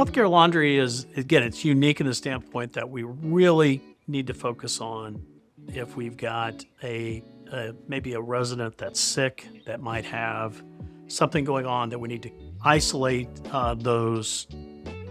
Healthcare laundry is, again, it's unique in the standpoint that we really need to focus on if we've got maybe a resident that's sick that might have something going on that we need to isolate those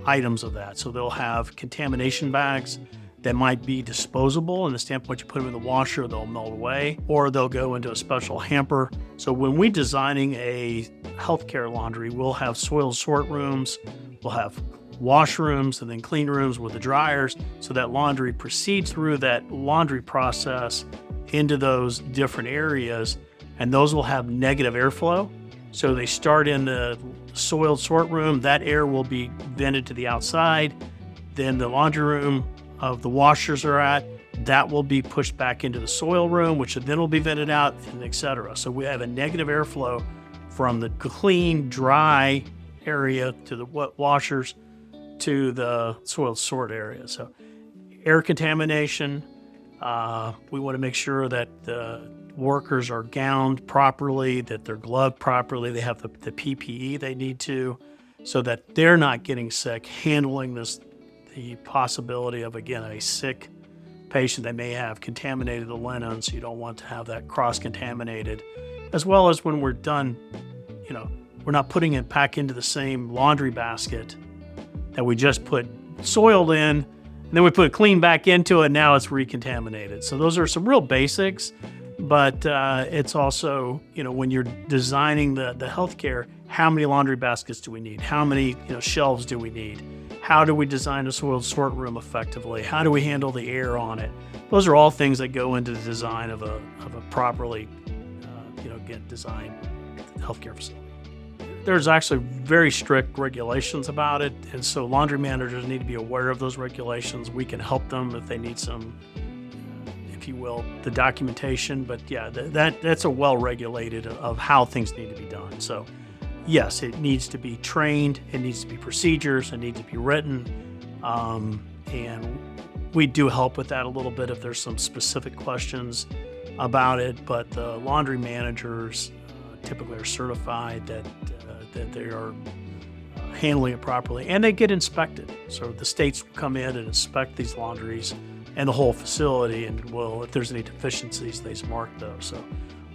items of that. So they'll have contamination bags that might be disposable in the standpoint you put them in the washer, they'll melt away, or they'll go into a special hamper. So when we're designing a healthcare laundry, we'll have soil sort rooms, we'll have wash rooms, and then clean rooms with the dryers, so that laundry proceeds through that laundry process into those different areas, and those will have negative airflow. So they start in the soil sort room, that air will be vented to the outside, then the laundry room of the washers are at, that will be pushed back into the soil room, which then will be vented out, and et cetera. So we have a negative airflow from the clean, dry area to the washers to the soil sort area. So air contamination, we want to make sure that the workers are gowned properly, that they're gloved properly, they have the PPE they need to, so that they're not getting sick, handling the possibility of, again, a sick patient that may have contaminated the linen, so you don't want to have that cross-contaminated. As well as when we're done, we're not putting it back into the same laundry basket that we just put soiled in, and then we put clean back into it, now it's recontaminated. So those are some real basics, but it's also, when you're designing the healthcare, how many laundry baskets do we need? How many shelves do we need? How do we design a soil sort room effectively? How do we handle the air on it? Those are all things that go into the design of a properly, designed healthcare facility. There's actually very strict regulations about it, and so laundry managers need to be aware of those regulations. We can help them if they need some, if you will, the documentation. But yeah, that's a well-regulated of how things need to be done. So yes, it needs to be trained, it needs to be procedures, it needs to be written, and we do help with that a little bit if there's some specific questions about it, but the laundry managers typically are certified that they are handling it properly, and they get inspected. So the states will come in and inspect these laundries and the whole facility, and if there's any deficiencies, they mark those. So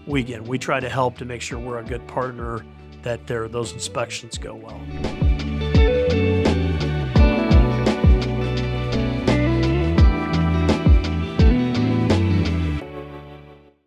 we try to help to make sure we're a good partner, that those inspections go well.